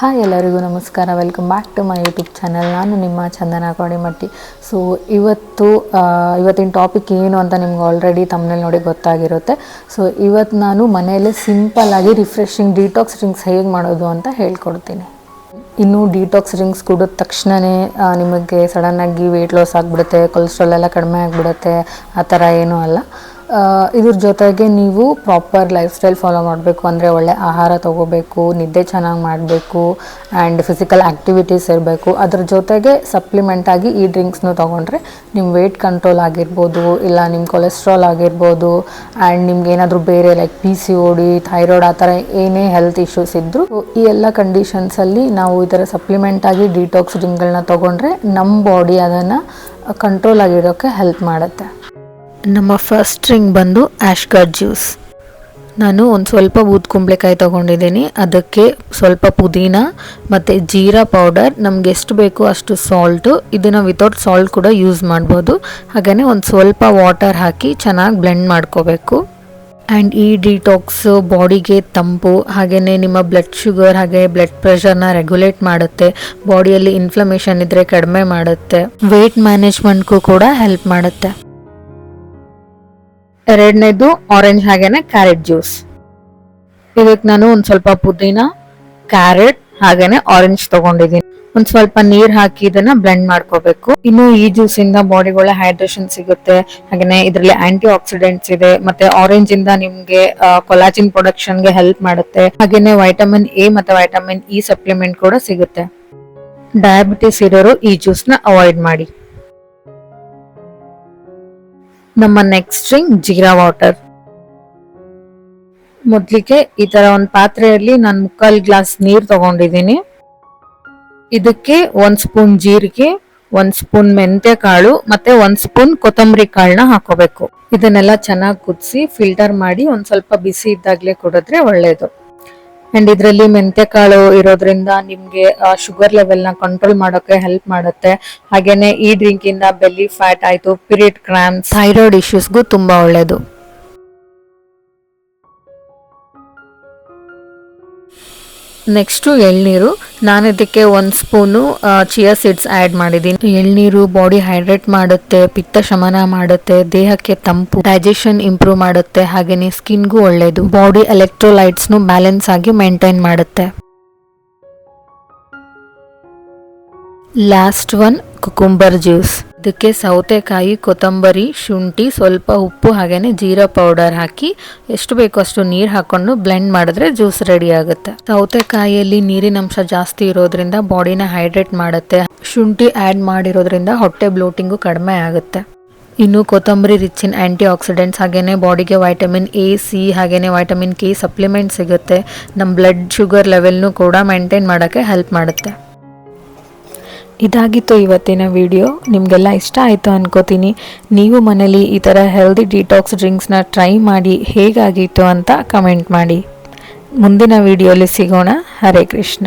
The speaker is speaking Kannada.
ಹಾಯ್ ಎಲ್ಲರಿಗೂ ನಮಸ್ಕಾರ. Welcome back to my YouTube channel. ನಾನು ನಿಮ್ಮ ಚಂದನ ಕೋಡಿಮಟ್ಟಿ. ಸೊ ಇವತ್ತಿನ ಟಾಪಿಕ್ ಏನು ಅಂತ ನಿಮ್ಗೆ ಆಲ್ರೆಡಿ ತಮ್ಮನೇಲಿ ನೋಡಿ ಗೊತ್ತಾಗಿರುತ್ತೆ. ಸೊ ಇವತ್ತು ನಾನು ಮನೆಯಲ್ಲೇ ಸಿಂಪಲ್ಲಾಗಿ ರಿಫ್ರೆಶಿಂಗ್ ಡಿಟಾಕ್ಸ್ ಡ್ರಿಂಕ್ಸ್ ಹೇಗೆ ಮಾಡೋದು ಅಂತ ಹೇಳ್ಕೊಡ್ತೀನಿ. ಇನ್ನು ಡಿಟಾಕ್ಸ್ ಡ್ರಿಂಕ್ಸ್ ಕುಡಿದ ತಕ್ಷಣವೇ ನಿಮಗೆ ಸಡನ್ನಾಗಿ ವೆಯ್ಟ್ ಲಾಸ್ ಆಗಿಬಿಡುತ್ತೆ, ಕೊಲೆಸ್ಟ್ರಾಲ್ ಎಲ್ಲ ಕಡಿಮೆ ಆಗಿಬಿಡುತ್ತೆ, ಆ ಥರ ಏನೂ ಅಲ್ಲ. ಇದ್ರ ಜೊತೆಗೆ ನೀವು ಪ್ರಾಪರ್ ಲೈಫ್ ಸ್ಟೈಲ್ ಫಾಲೋ ಮಾಡಬೇಕು. ಅಂದರೆ ಒಳ್ಳೆ ಆಹಾರ ತೊಗೋಬೇಕು, ನಿದ್ದೆ ಚೆನ್ನಾಗಿ ಮಾಡಬೇಕು ಆ್ಯಂಡ್ ಫಿಸಿಕಲ್ ಆ್ಯಕ್ಟಿವಿಟೀಸ್ ಇರಬೇಕು. ಅದ್ರ ಜೊತೆಗೆ ಸಪ್ಲಿಮೆಂಟಾಗಿ ಈ ಡ್ರಿಂಕ್ಸ್ನು ತೊಗೊಂಡ್ರೆ ನಿಮ್ಮ ವೆಯ್ಟ್ ಕಂಟ್ರೋಲ್ ಆಗಿರ್ಬೋದು, ಇಲ್ಲ ನಿಮ್ಮ ಕೊಲೆಸ್ಟ್ರಾಲ್ ಆಗಿರ್ಬೋದು, ಆ್ಯಂಡ್ ನಿಮ್ಗೆ ಏನಾದರೂ ಬೇರೆ ಲೈಕ್ PCOD, ಥೈರಾಯ್ಡ್ ಆ ಥರ ಏನೇ ಹೆಲ್ತ್ ಇಶ್ಯೂಸ್ ಇದ್ದರೂ ಈ ಎಲ್ಲ ಕಂಡೀಷನ್ಸಲ್ಲಿ ನಾವು ಈ ಥರ ಸಪ್ಲಿಮೆಂಟಾಗಿ ಡಿಟಾಕ್ಸ್ ಡ್ರಿಂಕ್ಗಳನ್ನ ತೊಗೊಂಡ್ರೆ ನಮ್ಮ ಬಾಡಿ ಅದನ್ನು ಕಂಟ್ರೋಲ್ ಆಗಿರೋಕ್ಕೆ ಹೆಲ್ಪ್ ಮಾಡುತ್ತೆ. ನಮ್ಮ ಫಸ್ಟ್ ಡ್ರಿಂಕ್ ಬಂದು ಆಶ್ಗರ್ ಜ್ಯೂಸ್. ನಾನು ಒಂದು ಸ್ವಲ್ಪ ಬೂದ್ ಕುಂಬಳಕಾಯಿ ತೊಗೊಂಡಿದ್ದೀನಿ, ಅದಕ್ಕೆ ಸ್ವಲ್ಪ ಪುದೀನ ಮತ್ತು ಜೀರಾ ಪೌಡರ್, ನಮ್ಗೆ ಎಷ್ಟು ಬೇಕು ಅಷ್ಟು ಸಾಲ್ಟು, ಇದನ್ನು ವಿತೌಟ್ ಸಾಲ್ಟ್ ಕೂಡ ಯೂಸ್ ಮಾಡ್ಬೋದು. ಹಾಗೆಯೇ ಒಂದು ಸ್ವಲ್ಪ ವಾಟರ್ ಹಾಕಿ ಚೆನ್ನಾಗಿ ಬ್ಲೆಂಡ್ ಮಾಡ್ಕೋಬೇಕು. ಆ್ಯಂಡ್ ಈ ಡಿಟಾಕ್ಸು ಬಾಡಿಗೆ ತಂಪು, ಹಾಗೆಯೇ ನಿಮ್ಮ ಬ್ಲಡ್ ಶುಗರ್ ಹಾಗೆ ಬ್ಲಡ್ ಪ್ರೆಷರ್ನ ರೆಗ್ಯುಲೇಟ್ ಮಾಡುತ್ತೆ, ಬಾಡಿಯಲ್ಲಿ ಇನ್ಫ್ಲಮೇಷನ್ ಇದ್ದರೆ ಕಡಿಮೆ ಮಾಡುತ್ತೆ, ವೆಯ್ಟ್ ಮ್ಯಾನೇಜ್ಮೆಂಟ್ಗೂ ಕೂಡ ಹೆಲ್ಪ್ ಮಾಡುತ್ತೆ. ಎರಡನೇದು ಆರೆಂಜ್ ಹಾಗೇನೆ ಕ್ಯಾರೆಟ್ ಜ್ಯೂಸ್. ಇದಕ್ಕೆ ನಾನು ಒಂದು ಸ್ವಲ್ಪ ಪುದೀನ, ಕ್ಯಾರೆಟ್ ಹಾಗೇನೆ ಆರೆಂಜ್ ತಗೊಂಡಿದ್ದೀನಿ. ಒಂದು ಸ್ವಲ್ಪ ನೀರು ಹಾಕಿ ಇದನ್ನ ಬ್ಲೆಂಡ್ ಮಾಡ್ಕೋಬೇಕು. ಇನ್ನು ಈ ಜ್ಯೂಸ್ ಇಂದ ಬಾಡಿಗೆ ಹೈಡ್ರೇಷನ್ ಸಿಗುತ್ತೆ, ಹಾಗೇನೆ ಇದರಲ್ಲಿ ಆಂಟಿ ಆಕ್ಸಿಡೆಂಟ್ಸ್ ಇದೆ, ಮತ್ತೆ ಆರೆಂಜ್ ಇಂದ ನಿಮ್ಗೆ ಕೊಲಾಜಿನ್ ಪ್ರೊಡಕ್ಷನ್ಗೆ ಹೆಲ್ಪ್ ಮಾಡುತ್ತೆ, ಹಾಗೇನೆ ವೈಟಮಿನ್ A ಮತ್ತೆ ವೈಟಮಿನ್ E ಸಪ್ಲಿಮೆಂಟ್ ಕೂಡ ಸಿಗುತ್ತೆ. ಡಯಾಬಿಟಿಸ್ ಇರೋರು ಈ ಜ್ಯೂಸ್ ನ ಅವಾಯ್ಡ್ ಮಾಡಿ. ನಮ್ಮ ನೆಕ್ಸ್ಟ್ ಡ್ರಿಂಕ್ ಜೀರಾ ವಾಟರ್. ಮೊದಲಿಗೆ ಈ ತರ ಒಂದು ಪಾತ್ರೆಯಲ್ಲಿ ನಾನು 3/4 ಗ್ಲಾಸ್ ನೀರು ತಗೊಂಡಿದ್ದೀನಿ. ಇದಕ್ಕೆ 1 ಸ್ಪೂನ್ ಜೀರಿಗೆ, 1 ಸ್ಪೂನ್ ಮೆಂತ್ಯ ಕಾಳು ಮತ್ತೆ 1 ಸ್ಪೂನ್ ಕೊತ್ತಂಬರಿ ಕಾಳನ್ನ ಹಾಕೋಬೇಕು. ಇದನ್ನೆಲ್ಲ ಚೆನ್ನಾಗಿ ಕುದಿಸಿ ಫಿಲ್ಟರ್ ಮಾಡಿ ಒಂದು ಸ್ವಲ್ಪ ಬಿಸಿ ಇದ್ದಾಗಲೇ ಕುಡಿದ್ರೆ ಒಳ್ಳೇದು. ಅಂಡ್ ಇದರಲ್ಲಿ ಮೆಂತ್ಯಕಾಳು ಇರೋದ್ರಿಂದ ನಿಮ್ಗೆ ಶುಗರ್ ಲೆವೆಲ್ ನ ಕಂಟ್ರೋಲ್ ಮಾಡೋಕೆ ಹೆಲ್ಪ್ ಮಾಡುತ್ತೆ. ಹಾಗೇನೆ ಈ ಡ್ರಿಂಕ್ ಇಂದ ಬೆಲ್ಲಿ ಫ್ಯಾಟ್ ಆಯ್ತು, ಪೀರಿಯಡ್ ಕ್ರಾಂಪ್ಸ್, ಥೈರಾಯ್ಡ್ ಇಶ್ಯೂಸ್ಗೂ ತುಂಬಾ ಒಳ್ಳೇದು. ನೆಕ್ಸ್ಟ್ ಎಳ್ನೀರು. ನಾನು ಇದಕ್ಕೆ 1 ಸ್ಪೂನು ಚಿಯಾ ಸೀಡ್ಸ್ ಆ್ಯಡ್ ಮಾಡಿದ್ದೀನಿ. ಎಳ್ನೀರು ಬಾಡಿ ಹೈಡ್ರೇಟ್ ಮಾಡುತ್ತೆ, ಪಿತ್ತ ಶಮನ ಮಾಡುತ್ತೆ, ದೇಹಕ್ಕೆ ತಂಪು, ಡೈಜೆಷನ್ ಇಂಪ್ರೂವ್ ಮಾಡುತ್ತೆ, ಹಾಗೇನೆ ಸ್ಕಿನ್ಗೂ ಒಳ್ಳೇದು, ಬಾಡಿ ಎಲೆಕ್ಟ್ರೋಲೈಟ್ಸ್ನು ಬ್ಯಾಲೆನ್ಸ್ ಆಗಿ ಮೇಂಟೈನ್ ಮಾಡುತ್ತೆ. Last one cucumber juice. ಇದಕ್ಕೆ ಸೌತೆಕಾಯಿ, ಕೊತ್ತಂಬರಿ, ಶುಂಠಿ, ಸ್ವಲ್ಪ ಉಪ್ಪು ಹಾಗೇನೆ ಜೀರಾ ಪೌಡರ್ ಹಾಕಿ ಎಷ್ಟು ಬೇಕೋ ಅಷ್ಟು ನೀರು ಹಾಕೊಂಡು ಬ್ಲೆಂಡ್ ಮಾಡಿದ್ರೆ ಜ್ಯೂಸ್ ರೆಡಿ ಆಗುತ್ತೆ. ಸೌತೆಕಾಯಿಯಲ್ಲಿ ನೀರಿನ ಅಂಶ ಜಾಸ್ತಿ ಇರೋದ್ರಿಂದ ಬಾಡಿನ ಹೈಡ್ರೇಟ್ ಮಾಡುತ್ತೆ, ಶುಂಠಿ ಆ್ಯಡ್ ಮಾಡಿರೋದ್ರಿಂದ ಹೊಟ್ಟೆ ಬ್ಲೋಟಿಂಗು ಕಡಿಮೆ ಆಗುತ್ತೆ. ಇನ್ನು ಕೊತ್ತಂಬರಿ ರಿಚ್ ಇನ್ ಆಂಟಿ ಆಕ್ಸಿಡೆಂಟ್ಸ್, ಹಾಗೇನೆ ಬಾಡಿಗೆ ವೈಟಮಿನ್ A, C ಹಾಗೇನೆ ವೈಟಮಿನ್ K ಸಪ್ಲಿಮೆಂಟ್ ಸಿಗುತ್ತೆ, ನಮ್ಮ ಬ್ಲಡ್ ಶುಗರ್ ಲೆವೆಲ್ನು ಕೂಡ ಮೇಂಟೈನ್ ಮಾಡೋಕ್ಕೆ ಹೆಲ್ಪ್ ಮಾಡುತ್ತೆ. ಇದಾಗಿತ್ತು ಇವತ್ತಿನ ವಿಡಿಯೋ. ನಿಮಗೆಲ್ಲ ಇಷ್ಟ ಆಯಿತು ಅನ್ಕೋತೀನಿ. ನೀವು ಮನೇಲಿ ಈ ಥರ ಹೆಲ್ದಿ ಡಿಟಾಕ್ಸ್ ಡ್ರಿಂಕ್ಸ್ನ ಟ್ರೈ ಮಾಡಿ ಹೇಗಾಗಿತ್ತು ಅಂತ ಕಮೆಂಟ್ ಮಾಡಿ. ಮುಂದಿನ ವಿಡಿಯೋಲಿ ಸಿಗೋಣ. ಹರೇ ಕೃಷ್ಣ.